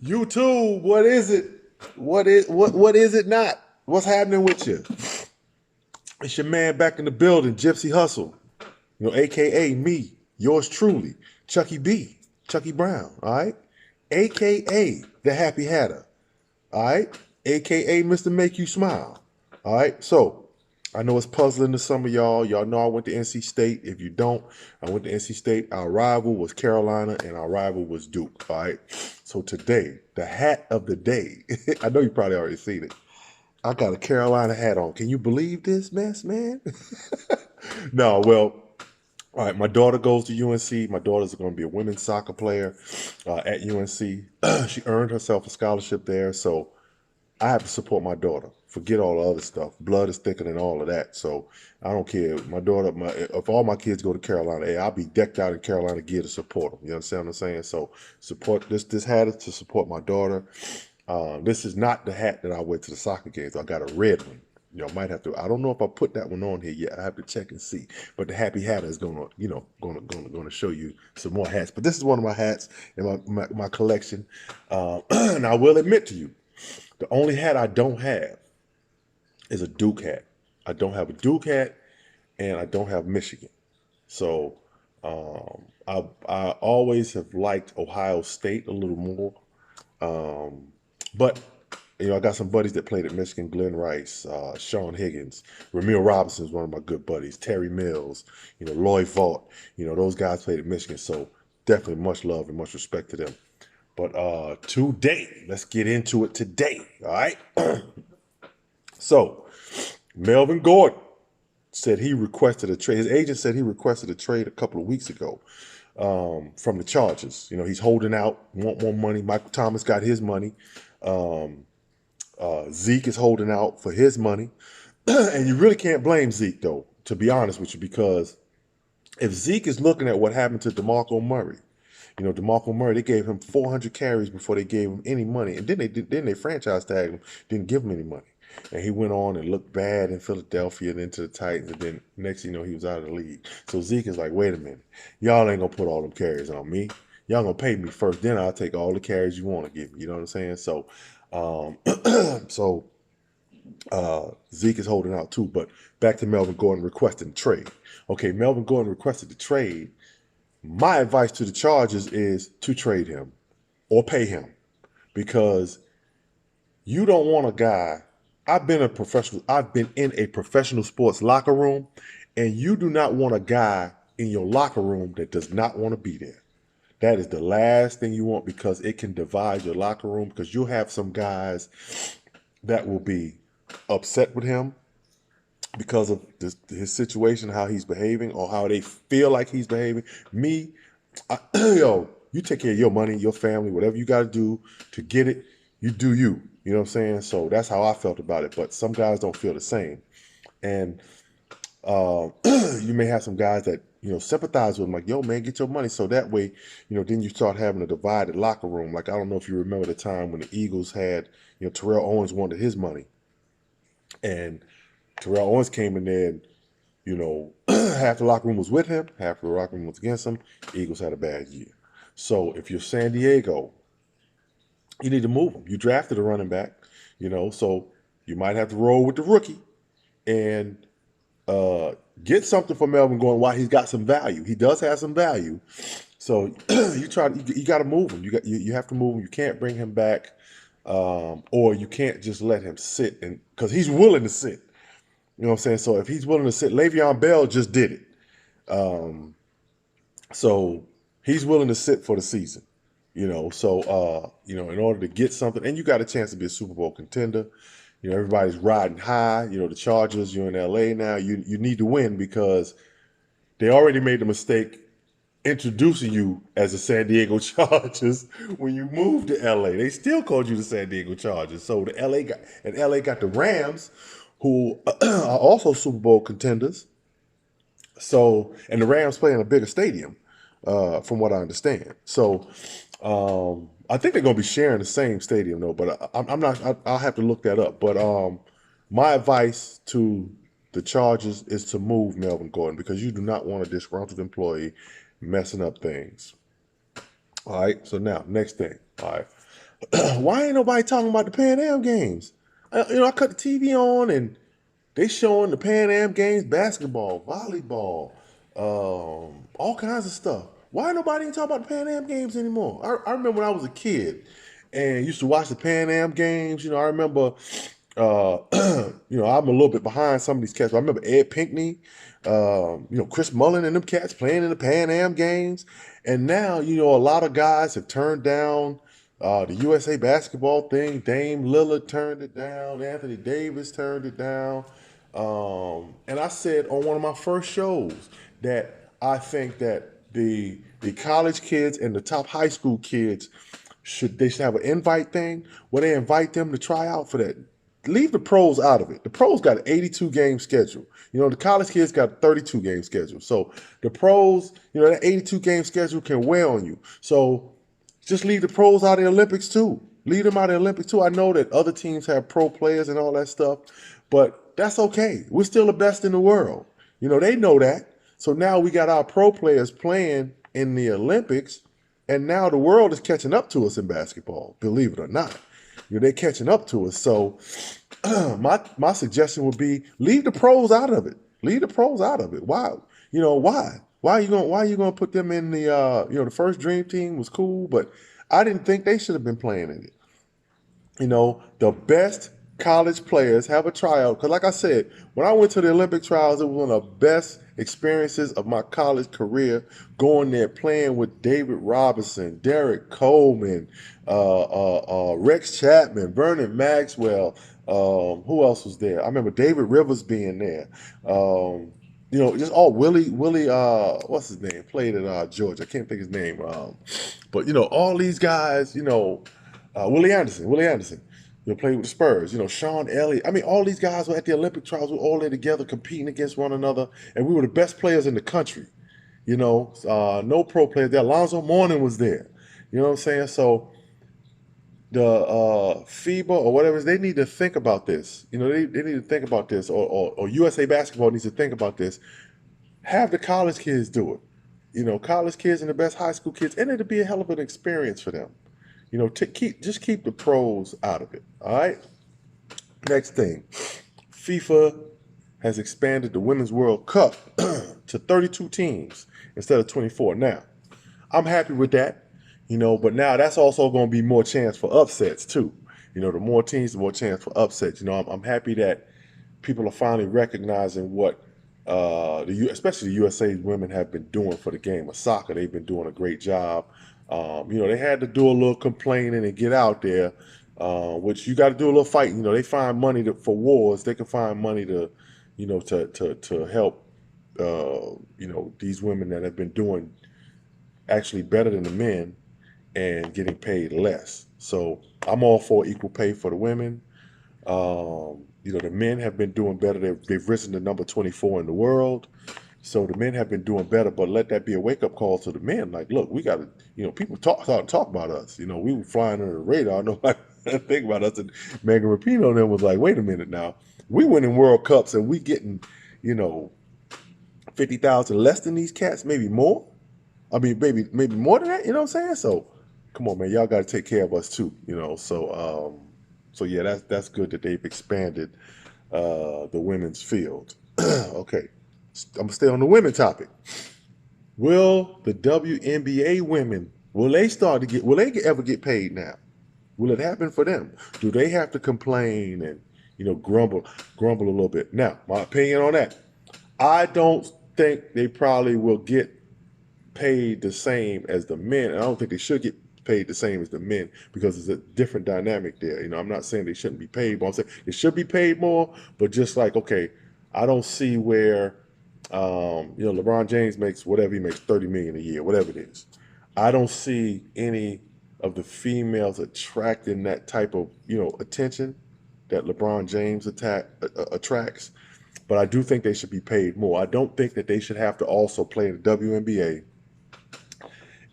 YouTube, what is it? What is it not? What's happening with you? It's your man back in the building, Gypsy Hussle. AKA me, yours truly, Chucky B, Chucky Brown, all right? AKA the Happy Hatter, all right? AKA Mr. Make You Smile. All right. So I know it's puzzling to some of y'all. Y'all know I went to NC State. If you don't, I went to NC State. Our rival was Carolina and our rival was Duke. All right. So today, the hat of the day. I know you probably already seen it. I got a Carolina hat on. Can you believe this mess, man? No, well, all right. My daughter goes to UNC. My daughter's going to be a women's soccer player at UNC. She earned herself a scholarship there. So I have to support my daughter. Forget all the other stuff. Blood is thicker than all of that. So I don't care. My daughter, if all my kids go to Carolina, hey, I'll be decked out in Carolina gear to support them. You understand what I'm saying? So support this hat is to support my daughter. This is not the hat that I wear to the soccer games. I got a red one. I might have to. I don't know if I put that one on here yet. I have to check and see. But the Happy Hatter is gonna show you some more hats. But this is one of my hats in my collection. And I will admit to you, the only hat I don't have is a Duke hat. I don't have a Duke hat, and I don't have Michigan. So I always have liked Ohio State a little more. But I got some buddies that played at Michigan: Glenn Rice, Sean Higgins, Ramil Robinson is one of my good buddies. Terry Mills, Lloyd Vaught. Those guys played at Michigan. So definitely much love and much respect to them. But today, let's get into it today. All right. So Melvin Gordon said he requested a trade. His agent said he requested a trade a couple of weeks ago from the Chargers. He's holding out, want more money. Michael Thomas got his money. Zeke is holding out for his money. And you really can't blame Zeke, though, to be honest with you, because if Zeke is looking at what happened to DeMarco Murray, DeMarco Murray, they gave him 400 carries before they gave him any money, and then they franchise tagged him, didn't give him any money, and he went on and looked bad in Philadelphia and into the Titans, and then next thing you know, he was out of the league. So Zeke is like, wait a minute, y'all ain't gonna put all them carries on me. Y'all gonna pay me first, then I'll take all the carries you want to give me. You know what I'm saying? So, so Zeke is holding out too. But back to Melvin Gordon requesting trade. Okay, Melvin Gordon requested the trade. My advice to the Chargers is to trade him or pay him, because you don't want a guy. I've been in a professional sports locker room, and you do not want a guy in your locker room that does not want to be there. That is the last thing you want, because it can divide your locker room, because you'll have some guys that will be upset with him because of his situation, how he's behaving, or how they feel like he's behaving. Me, you take care of your money, your family, whatever you got to do to get it, you do you. You know what I'm saying? So that's how I felt about it. But some guys don't feel the same. And you may have some guys that, sympathize with him, like, yo, man, get your money. So that way, then you start having a divided locker room. Like, I don't know if you remember the time when the Eagles had, Terrell Owens wanted his money. And Terrell Owens came in there and, half the locker room was with him, half the locker room was against him. Eagles had a bad year. So if you're San Diego, you need to move him. You drafted a running back, so you might have to roll with the rookie and get something for Melvin Gordon while he's got some value. He does have some value. So you got to move him. You have to move him. You can't bring him back, or you can't just let him sit, and because he's willing to sit. You know what I'm saying? So if he's willing to sit, Le'Veon Bell just did it. So he's willing to sit for the season. So in order to get something, and you got a chance to be a Super Bowl contender. Everybody's riding high. The Chargers, you're in LA now. You need to win, because they already made the mistake introducing you as the San Diego Chargers when you moved to LA. They still called you the San Diego Chargers. So LA got the Rams, who are also Super Bowl contenders. So, and the Rams play in a bigger stadium, from what I understand. So, I think they're going to be sharing the same stadium, though. But I'm not. I'll have to look that up. But my advice to the Chargers is to move Melvin Gordon, because you do not want a disgruntled employee messing up things. All right. So now, next thing. All right. Why ain't nobody talking about the Pan Am games? I cut the TV on and they showing the Pan Am games, basketball, volleyball, all kinds of stuff. Why nobody even talking about the Pan Am games anymore? I remember when I was a kid and used to watch the Pan Am games. I remember, I'm a little bit behind some of these cats. But I remember Ed Pinkney, Chris Mullen and them cats playing in the Pan Am games. And now, a lot of guys have turned down the USA basketball thing. Dame Lillard turned it down. Anthony Davis turned it down. And I said on one of my first shows that I think that the college kids and the top high school kids should have an invite thing where they invite them to try out for that. Leave the pros out of it. The pros got an 82 game schedule. The college kids got a 32 game schedule. So the pros, that 82 game schedule can wear on you. So just leave the pros out of the Olympics too. Leave them out of the Olympics too. I know that other teams have pro players and all that stuff, but that's okay. We're still the best in the world. They know that. So now we got our pro players playing in the Olympics, and now the world is catching up to us in basketball, believe it or not. They're catching up to us. So my suggestion would be leave the pros out of it. Leave the pros out of it. Why? Why? Why are you gonna put them in the the first dream team was cool, but I didn't think they should have been playing in it. The best college players have a tryout. Because like I said, when I went to the Olympic trials, it was one of the best experiences of my college career, going there playing with David Robinson, Derek Coleman, Rex Chapman, Vernon Maxwell. Who else was there? I remember David Rivers being there. Just all Willie, what's his name? Played at Georgia. I can't think his name. But all these guys, Willie Anderson, played with the Spurs. Sean Elliott. I mean, all these guys were at the Olympic trials. We were all there together, competing against one another, and we were the best players in the country. No pro players there. Alonzo Mourning was there. You know what I'm saying? So the FIBA or whatever, they need to think about this. They need to think about this, or USA Basketball needs to think about this. Have the college kids do it. College kids and the best high school kids, and it'll be a hell of an experience for them. Keep the pros out of it. All right. Next thing, FIFA has expanded the Women's World Cup to 32 teams instead of 24. Now, I'm happy with that. But now that's also going to be more chance for upsets too. The more teams, the more chance for upsets. I'm happy that people are finally recognizing what especially the USA women have been doing for the game of soccer. They've been doing a great job. They had to do a little complaining and get out there, which you got to do a little fighting. They find money for wars. They can find money to, to help, these women that have been doing actually better than the men and getting paid less. So I'm all for equal pay for the women. The men have been doing better. They've risen to number 24 in the world. So the men have been doing better, but let that be a wake-up call to the men. Like, look, we got to, people talk about us. We were flying under the radar. Nobody think about us. And Megan Rapinoe then was like, wait a minute now. We winning World Cups and we getting, 50,000 less than these cats, maybe more. I mean, maybe more than that. You know what I'm saying? So, come on, man, y'all got to take care of us too. So yeah, that's good that they've expanded the women's field. Okay. I'm gonna stay on the women topic. Will the WNBA women will they ever get paid now? Will it happen for them? Do they have to complain and grumble a little bit? Now, my opinion on that, I don't think they probably will get paid the same as the men. And I don't think they should get paid the same as the men because it's a different dynamic there. I'm not saying they shouldn't be paid, but I'm saying they should be paid more. But just like, okay, I don't see where LeBron James makes whatever he makes, 30 million a year, whatever it is. I don't see any of the females attracting that type of attention that LeBron James attracts. But I do think they should be paid more. I don't think that they should have to also play in the WNBA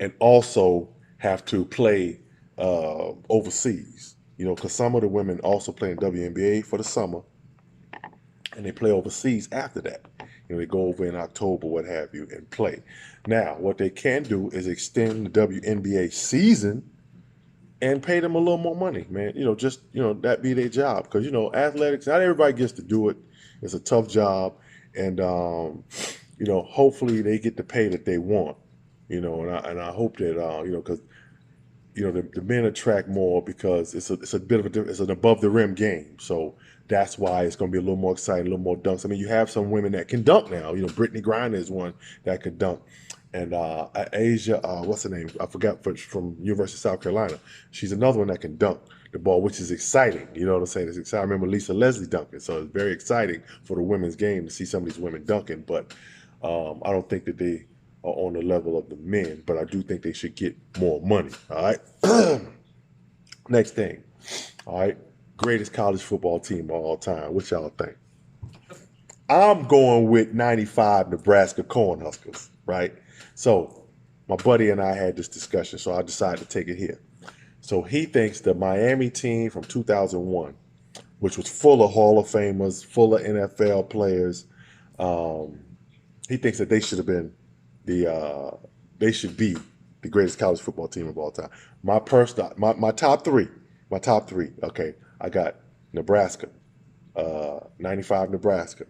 and also have to play overseas. Because some of the women also play in WNBA for the summer, and they play overseas after that. They go over in October, what have you, and play. Now, what they can do is extend the WNBA season and pay them a little more money, man. Just that be their job, because athletics. Not everybody gets to do it. It's a tough job, and hopefully they get the pay that they want. And I hope that because the men attract more, because it's a bit of it's an above the rim game. So that's why it's going to be a little more exciting, a little more dunks. I mean, you have some women that can dunk now. Brittany Griner is one that can dunk, and Asia, what's her name? I forgot, from University of South Carolina. She's another one that can dunk the ball, which is exciting. You know what I'm saying? It's exciting. I remember Lisa Leslie dunking, so it's very exciting for the women's game to see some of these women dunking. But I don't think that they are on the level of the men, but I do think they should get more money. All right. Next thing. All right. Greatest college football team of all time. What y'all think? I'm going with 95 Nebraska Cornhuskers, right? So my buddy and I had this discussion, so I decided to take it here. So he thinks the Miami team from 2001, which was full of Hall of Famers, full of NFL players, he thinks that they should have been they should be the greatest college football team of all time. My top three, Okay, I got Nebraska, 95 Nebraska.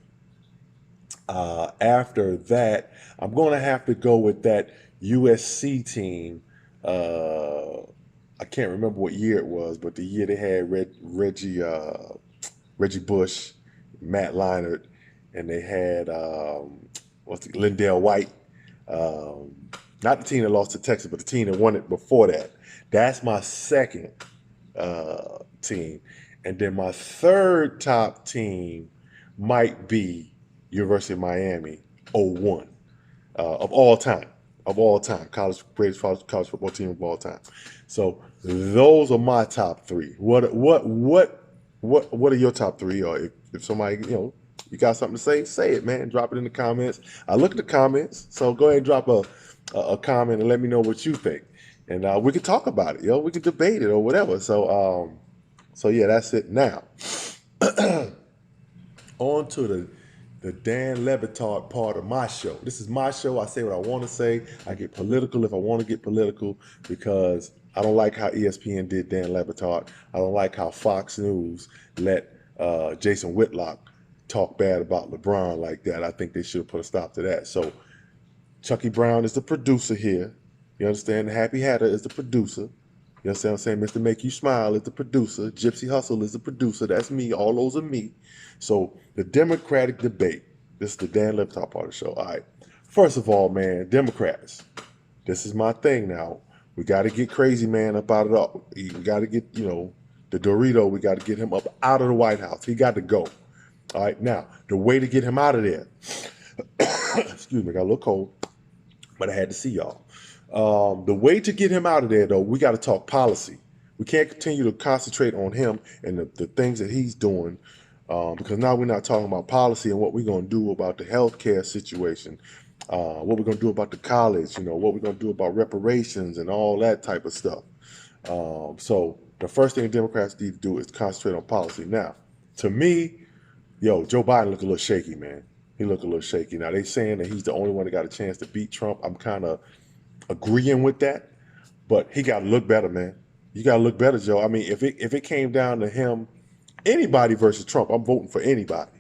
After that, I'm going to have to go with that USC team. I can't remember what year it was, but the year they had Reggie Bush, Matt Leinart, and they had Lindell White. Not the team that lost to Texas, but the team that won it before that. That's my second team. And then my third top team might be University of Miami 01 of all time. Greatest college football team of all time. So those are my top three. What are your top three? Or if somebody, you got something to say it, man. Drop it in the comments. I look at the comments, so go ahead and drop a comment and let me know what you think, and we can talk about it. We can debate it or whatever. So yeah, that's it. Now, on to the Dan Levitard part of my show. This is my show. I say what I want to say. I get political if I want to get political, because I don't like how ESPN did Dan Levitard. I don't like how Fox News let Jason Whitlock talk bad about LeBron like that. I think they should have put a stop to that. So Chucky Brown is the producer here. You understand? Happy Hatter is the producer. You understand what I'm saying? Mr. Make You Smile is the producer. Gypsy Hussle is the producer. That's me. All those are me. So the Democratic debate. This is the Dan Levitard part of the show. All right. First of all, man, Democrats. This is my thing now. We got to get Crazy Man up out of the. We got to get, the Dorito. We got to get him up out of the White House. He got to go. All right. Now, the way to get him out of there. Excuse me. I got a little cold, but I had to see y'all. The way to get him out of there, though, we got to talk policy. We can't continue to concentrate on him and the things that he's doing, because now we're not talking about policy and what we're going to do about the healthcare situation, what we're going to do about the college, what we're going to do about reparations and all that type of stuff. So the first thing Democrats need to do is concentrate on policy. Now, to me, Joe Biden look a little shaky, man. He look a little shaky. Now, they saying that he's the only one that got a chance to beat Trump. I'm kind of agreeing with that, but he got to look better, man. You got to look better, Joe. I mean, if it came down to him, anybody versus Trump, I'm voting for anybody.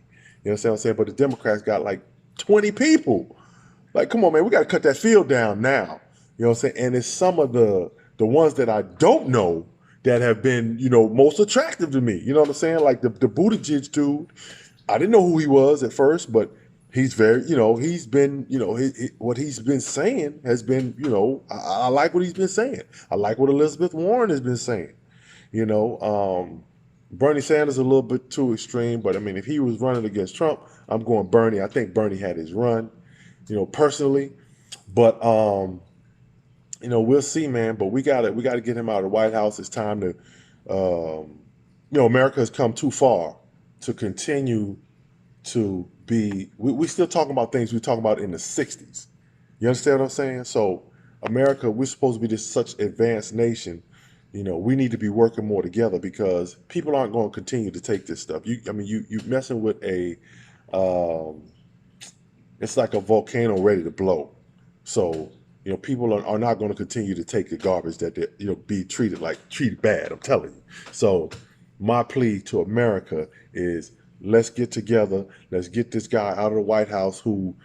You understand what I'm saying? But the Democrats got like 20 people. Like, come on, man, we got to cut that field down now. You know what I'm saying? And it's some of the ones that I don't know that have been, most attractive to me. You know what I'm saying? Like the Buttigieg dude. I didn't know who he was at first, but he's very, he's been, what he's been saying has been, I like what he's been saying. I like what Elizabeth Warren has been saying. Bernie Sanders is a little bit too extreme, but I mean, if he was running against Trump, I'm going Bernie. I think Bernie had his run, personally, but we'll see, man. But we gotta get him out of the White House. It's time to, America has come too far to continue to be, we still talking about things we talking about in the 60s. You understand what I'm saying? So America, we're supposed to be this such advanced nation. We need to be working more together, because people aren't going to continue to take this stuff. You messing with it's like a volcano ready to blow. So people are not going to continue to take the garbage that they, be treated bad. I'm telling you. So my plea to America is, let's get together. Let's get this guy out of the White House who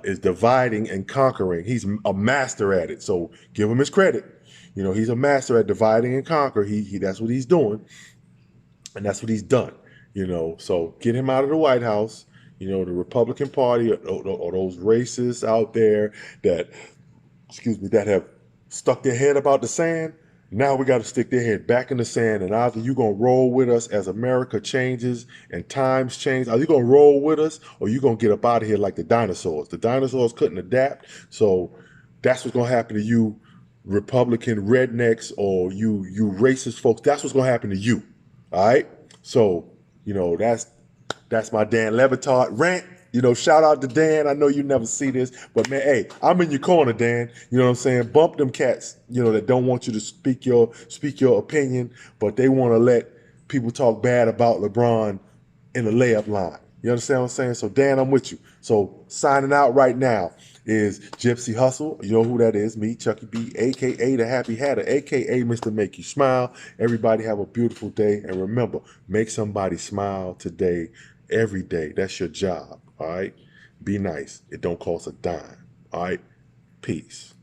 is dividing and conquering. He's a master at it. So give him his credit. He's a master at dividing and conquer. He that's what he's doing, and that's what he's done. So get him out of the White House. The Republican Party, or those racists out there that, that have stuck their head about the sand. Now we got to stick their head back in the sand, and either you're going to roll with us as America changes and times change. Are you going to roll with us, or you going to get up out of here like the dinosaurs? The dinosaurs couldn't adapt, so that's what's going to happen to you Republican rednecks, or you racist folks. That's what's going to happen to you. All right? So, that's my Dan Levitard rant. Shout out to Dan. I know you never see this, but man, hey, I'm in your corner, Dan. You know what I'm saying? Bump them cats, that don't want you to speak your opinion, but they want to let people talk bad about LeBron in the layup line. You understand what I'm saying? So Dan, I'm with you. So signing out right now is Gypsy Hussle. You know who that is? Me, Chucky B, aka the Happy Hatter, aka Mr. Make You Smile. Everybody have a beautiful day, and remember, make somebody smile today, every day. That's your job. All right? Be nice. It don't cost a dime. All right? Peace.